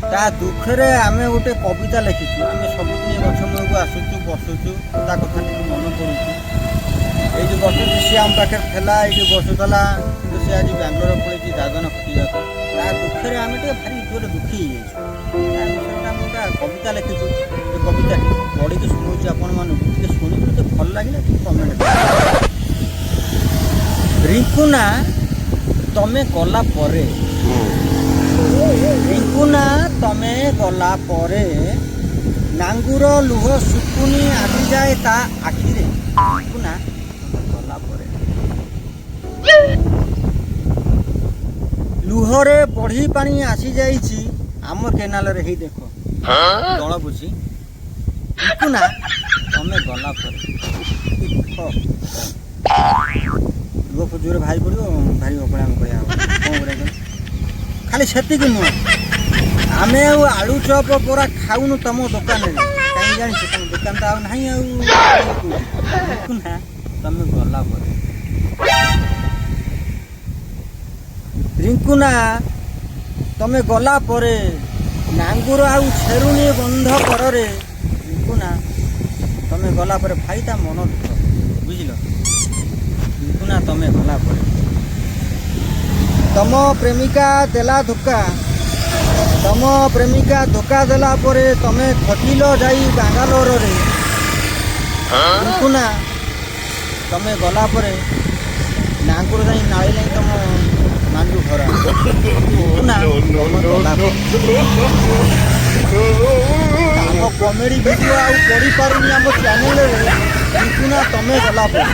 ता दुखरे आमे गोटे कविता लिखिछु आमे सबदिन गछ मूलक आसुचु बसुचु ता कथा टिके मन पड़ुचु ए जो बसुचु सी आम पाखे थेला ए जो बसुतला किंतु से आज बेंगलोर पळेची दादन खटिया ता दुखरे आमे टे भारी जोर दुखी ता कविता लिखिछु ए कविता पढ़ी के सुनौछु आपण मानु टिके सुनि तो भल लागिला टिके कमेंट रिंकुना तमे गला परे रिंकुना तमे गला परे नांगुर लुह सुकुनी आसी जाए ता आखिरे रिंकुना गला परे लुहरे बढ़ी पानी आसी जाइछि आम केनाल रे ही देखो दल बुझी रिंकुना तमे गला परे लुह फुजूर भाई पड़ो भारी अपना कह खाली सेति नुह आम आलू चप पूरा खाऊनु तुम दुकान कहीं जानी तुम दुकान तो आना तुम गला रिंकुना तमे गला परे नांगुर आउ छेरुनी बंध करे रिंकुना तमे गला परे फाइदा मन दुख बुझिल रिंकुना तमे गला परे तम प्रेमिका देला धोखा तम प्रेमिका धोखा देला परे तमे खटिल जाई बांगालोर रे रिंकुना तमे गला परे नांगुर जाई नाली नहीं तम मांडू घरा रिंकुना हम कॉमेडी वीडियो आउ पढ़ी पारुनी हम चैनल रे रिंकुना तमे गला परे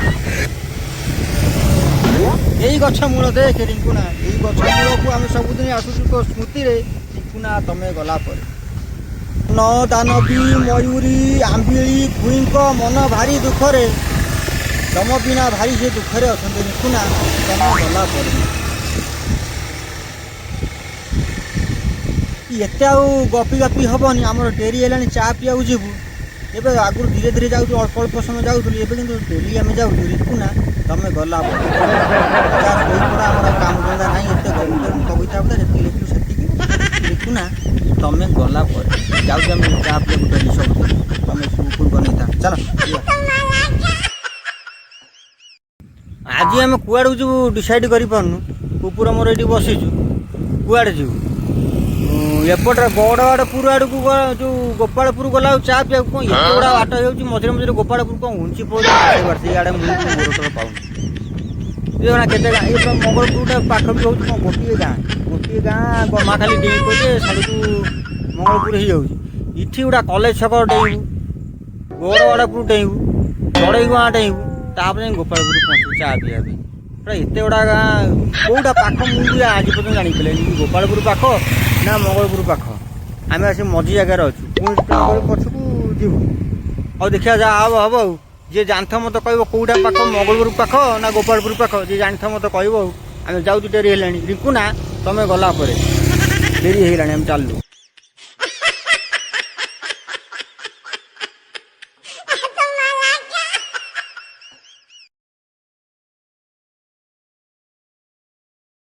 यही गछ मूल देख रिंकुना यही गछ मूल को आम सबुदिन आसुचु तो स्मृति रे रिंकुना तमे गला परे न दानवी मयूरी आंबिली भुईंक मन भारी दुखरे तम बिना भारी से दुखरे अच्छा रिंकुना तमे गला परे एते गपी गपी हेनी आम डेरी है चा पिया जीवु एवं आगुरी धीरे धीरे जाऊँ अल्प अल्प समय जाऊँ एवं कि डेली आम जाऊँ रिंकुना तमे गला पड़ा आम काम धंदा ना एत कविता बोला जी लिखलु से रिंकुना तमे गला पर जाऊँ चा पिया डेली सब तमें सुकुल बन चलो आज आम कुआड़ जीवु डिसाइड कर पार्नु कुकुर मोर ये बसीचु कुआड़े जीवु एपटे बड़पुर आड़ को जो गोपालपुर गला चा पिया कौन ये गुड़ा बाट हो मझे मझे गोपालपुर कौन घुंची पड़े आड़े मुझे पाऊँ ये के मंगलपुर पाख भी हूँ कौन गोटे गाँ गमा खाली डेई पड़े साड़ी को मंगलपुर हो जाऊँगी गुड़ा कलेज छक डेबू गौड़वाड़पुर डेबू चढ़ई गाँ डेबू तापर गोपालपुर पहुँचू चा पिया एत गुड़ा गाँ कौटा पाख मुझे आज पर्यटन जानी पारे गोपालपुर पाख ना मंगलपुर पाख आम आस मझी जगार अच्छु पछकू जीवु और देखा जा हम हम जी जानथ मत कह कौटा पाख मंगलपुर पाख ना गोपालपुर पाख जी जानथ मत कह आम जाऊँ डेरी है रिंकुना तमें गला डेरी है चलू।